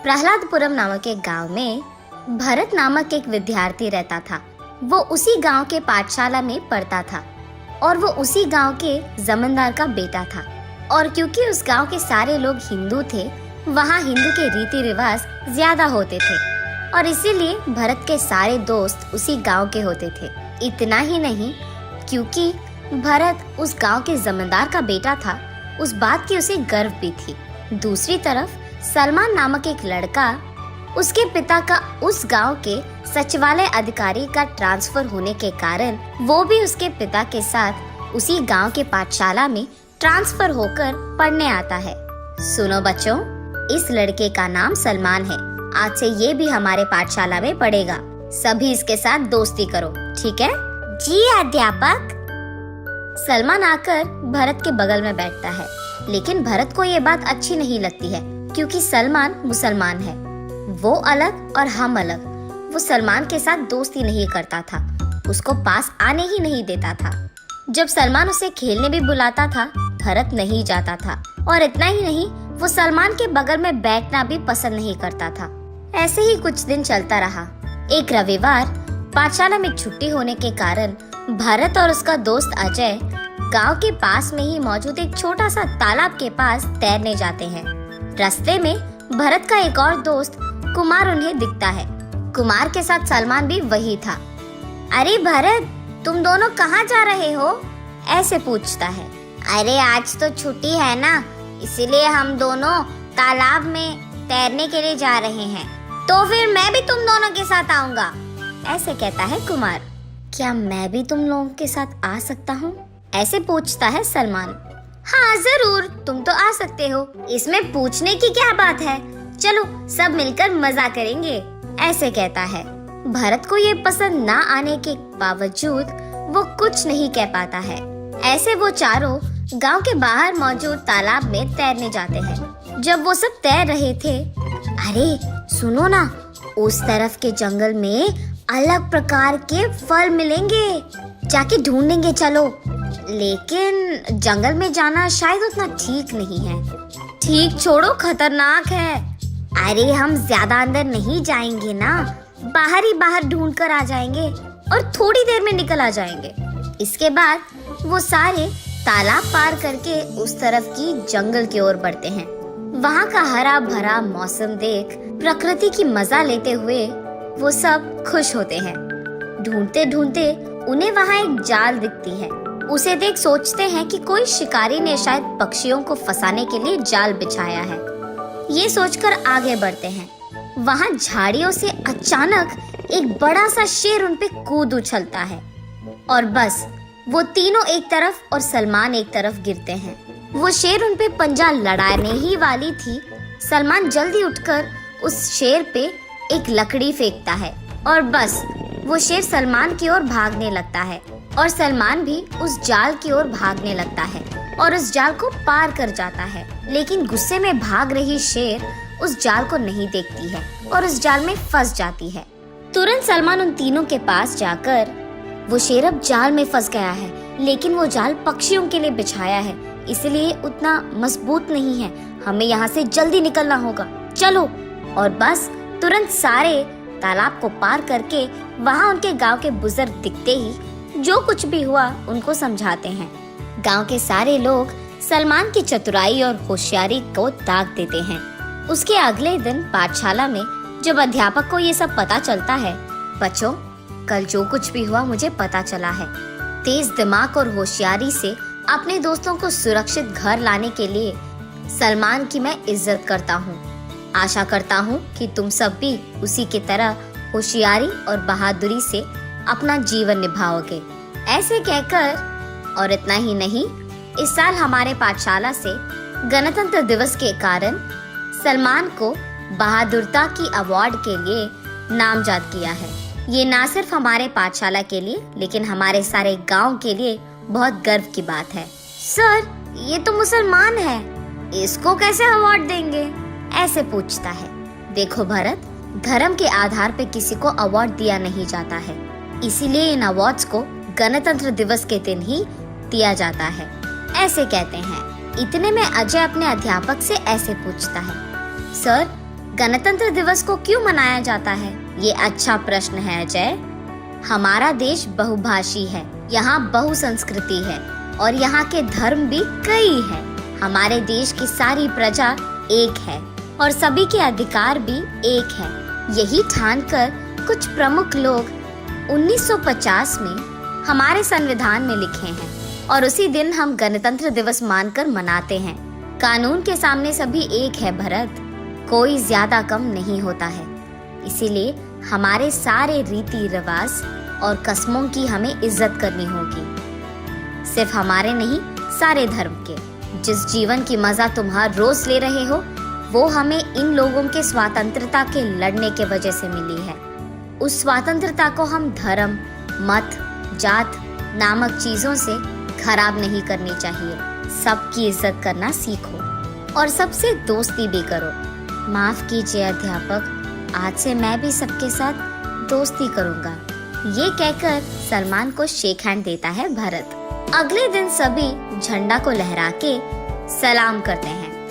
प्रहलादपुरम नामक एक गांव में भरत नामक एक विद्यार्थी रहता था। वो उसी गांव के पाठशाला में पढ़ता था और वो उसी गांव के जमींदार का बेटा था। और क्योंकि उस गांव के सारे लोग हिंदू थे, वहाँ हिंदू के रीति रिवाज ज्यादा होते थे और इसीलिए भरत के सारे दोस्त उसी गांव के होते थे। इतना ही नहीं, क्योंकि भरत उस गांव के जमींदार का बेटा था, उस बात की उसे गर्व भी थी। दूसरी तरफ सलमान नामक एक लड़का, उसके पिता का उस गांव के सचिवालय अधिकारी का ट्रांसफर होने के कारण वो भी उसके पिता के साथ उसी गांव के पाठशाला में ट्रांसफर होकर पढ़ने आता है। सुनो बच्चों, इस लड़के का नाम सलमान है। आज से ये भी हमारे पाठशाला में पढ़ेगा। सभी इसके साथ दोस्ती करो, ठीक है? जी अध्यापक। सलमान आकर भरत के बगल में बैठता है, लेकिन भरत को ये बात अच्छी नहीं लगती है क्योंकि सलमान मुसलमान है। वो अलग और हम अलग। वो सलमान के साथ दोस्ती नहीं करता था, उसको पास आने ही नहीं देता था। जब सलमान उसे खेलने भी बुलाता था, भरत नहीं जाता था। और इतना ही नहीं, वो सलमान के बगल में बैठना भी पसंद नहीं करता था। ऐसे ही कुछ दिन चलता रहा। एक रविवार पाठशाला में छुट्टी होने के कारण भरत और उसका दोस्त अजय गांव के पास में ही मौजूद एक छोटा सा तालाब के पास तैरने जाते हैं। रास्ते में भरत का एक और दोस्त कुमार उन्हें दिखता है। कुमार के साथ सलमान भी वही था। अरे भरत, तुम दोनों कहाँ जा रहे हो? ऐसे पूछता है। अरे आज तो छुट्टी है ना, इसीलिए हम दोनों तालाब में तैरने के लिए जा रहे हैं। तो फिर मैं भी तुम दोनों के साथ आऊंगा, ऐसे कहता है कुमार। क्या मैं भी तुम लोगों के साथ आ सकता हूँ? ऐसे पूछता है सलमान। हाँ जरूर, तुम तो आ सकते हो, इसमें पूछने की क्या बात है। चलो सब मिलकर मजा करेंगे, ऐसे कहता है। भरत को ये पसंद ना आने के बावजूद वो कुछ नहीं कह पाता है। ऐसे वो चारों गांव के बाहर मौजूद तालाब में तैरने जाते हैं। जब वो सब तैर रहे थे, अरे सुनो ना, उस तरफ के जंगल में अलग प्रकार के फल मिलेंगे, जाके ढूंढेंगे चलो। लेकिन जंगल में जाना शायद उतना ठीक नहीं है। ठीक छोड़ो, खतरनाक है। अरे हम ज्यादा अंदर नहीं जाएंगे ना, बाहर ही बाहर ढूंढ कर आ जाएंगे और थोड़ी देर में निकल आ जाएंगे। इसके बाद वो सारे तालाब पार करके उस तरफ की जंगल की ओर बढ़ते हैं। वहाँ का हरा भरा मौसम देख प्रकृति की मजा लेते हुए वो सब खुश होते हैं। ढूंढते ढूंढते उन्हें वहाँ एक जाल दिखती है। उसे देख सोचते हैं कि कोई शिकारी ने शायद पक्षियों को फंसाने के लिए जाल बिछाया है। ये सोचकर आगे बढ़ते हैं। वहाँ झाड़ियों से अचानक एक बड़ा सा शेर उन पे कूद उछलता है और बस वो तीनों एक तरफ और सलमान एक तरफ गिरते हैं। वो शेर उन पे पंजा लड़ाने ही वाली थी। सलमान जल्दी उठकर उस शेर पे एक लकड़ी फेंकता है और बस वो शेर सलमान की ओर भागने लगता है और सलमान भी उस जाल की ओर भागने लगता है और उस जाल को पार कर जाता है। लेकिन गुस्से में भाग रही शेर उस जाल को नहीं देखती है और उस जाल में फंस जाती है। तुरंत सलमान उन तीनों के पास जाकर, वो शेर अब जाल में फंस गया है, लेकिन वो जाल पक्षियों के लिए बिछाया है, इसलिए उतना मजबूत नहीं है। हमें यहाँ से जल्दी निकलना होगा, चलो। और बस तुरंत सारे तालाब को पार करके वहाँ उनके गांव के बुजुर्ग दिखते ही जो कुछ भी हुआ उनको समझाते हैं। गांव के सारे लोग सलमान की चतुराई और होशियारी को दाग देते हैं। उसके अगले दिन पाठशाला में जब अध्यापक को ये सब पता चलता है, बच्चों कल जो कुछ भी हुआ मुझे पता चला है। तेज दिमाग और होशियारी से अपने दोस्तों को सुरक्षित घर लाने के लिए सलमान की मैं इज्जत करता हूँ। आशा करता हूँ कि तुम सब भी उसी की तरह होशियारी और बहादुरी से अपना जीवन निभाओगे, ऐसे कहकर। और इतना ही नहीं, इस साल हमारे पाठशाला से गणतंत्र दिवस के कारण सलमान को बहादुरता की अवार्ड के लिए नामजद किया है। ये ना सिर्फ हमारे पाठशाला के लिए लेकिन हमारे सारे गांव के लिए बहुत गर्व की बात है। सर, ये तो मुसलमान है, इसको कैसे अवार्ड देंगे? ऐसे पूछता है। देखो भरत, धर्म के आधार पे किसी को अवार्ड दिया नहीं जाता है, इसीलिए इन अवार्ड्स को गणतंत्र दिवस के दिन ही दिया जाता है, ऐसे कहते हैं। इतने में अजय अपने अध्यापक से ऐसे पूछता है, सर गणतंत्र दिवस को क्यों मनाया जाता है? ये अच्छा प्रश्न है अजय। हमारा देश बहुभाषी है, यहाँ बहुसंस्कृति है और यहाँ के धर्म भी कई हैं। हमारे देश की सारी प्रजा एक है और सभी के अधिकार भी एक है। यही ठानकर कुछ प्रमुख लोग 1950 में हमारे संविधान में लिखे हैं और उसी दिन हम गणतंत्र दिवस मानकर मनाते हैं। कानून के सामने सभी एक है भरत, कोई ज्यादा कम नहीं होता है। इसीलिए हमारे सारे रीति रिवाज और कस्मों की हमें इज्जत करनी होगी, सिर्फ हमारे नहीं, सारे धर्म के। जिस जीवन की मजा तुम हर रोज ले रहे हो, वो हमें इन लोगों के स्वतंत्रता के लड़ने के वजह से मिली है। उस स्वतंत्रता को हम धर्म, मत, जात नामक चीजों से खराब नहीं करनी चाहिए। सबकी इज्जत करना सीखो और सबसे दोस्ती भी करो। माफ कीजिए अध्यापक, आज से मैं भी सबके साथ दोस्ती करूंगा। ये कहकर सलमान को शेक हैंड देता है भरत। अगले दिन सभी झंडा को लहरा के सलाम करते हैं।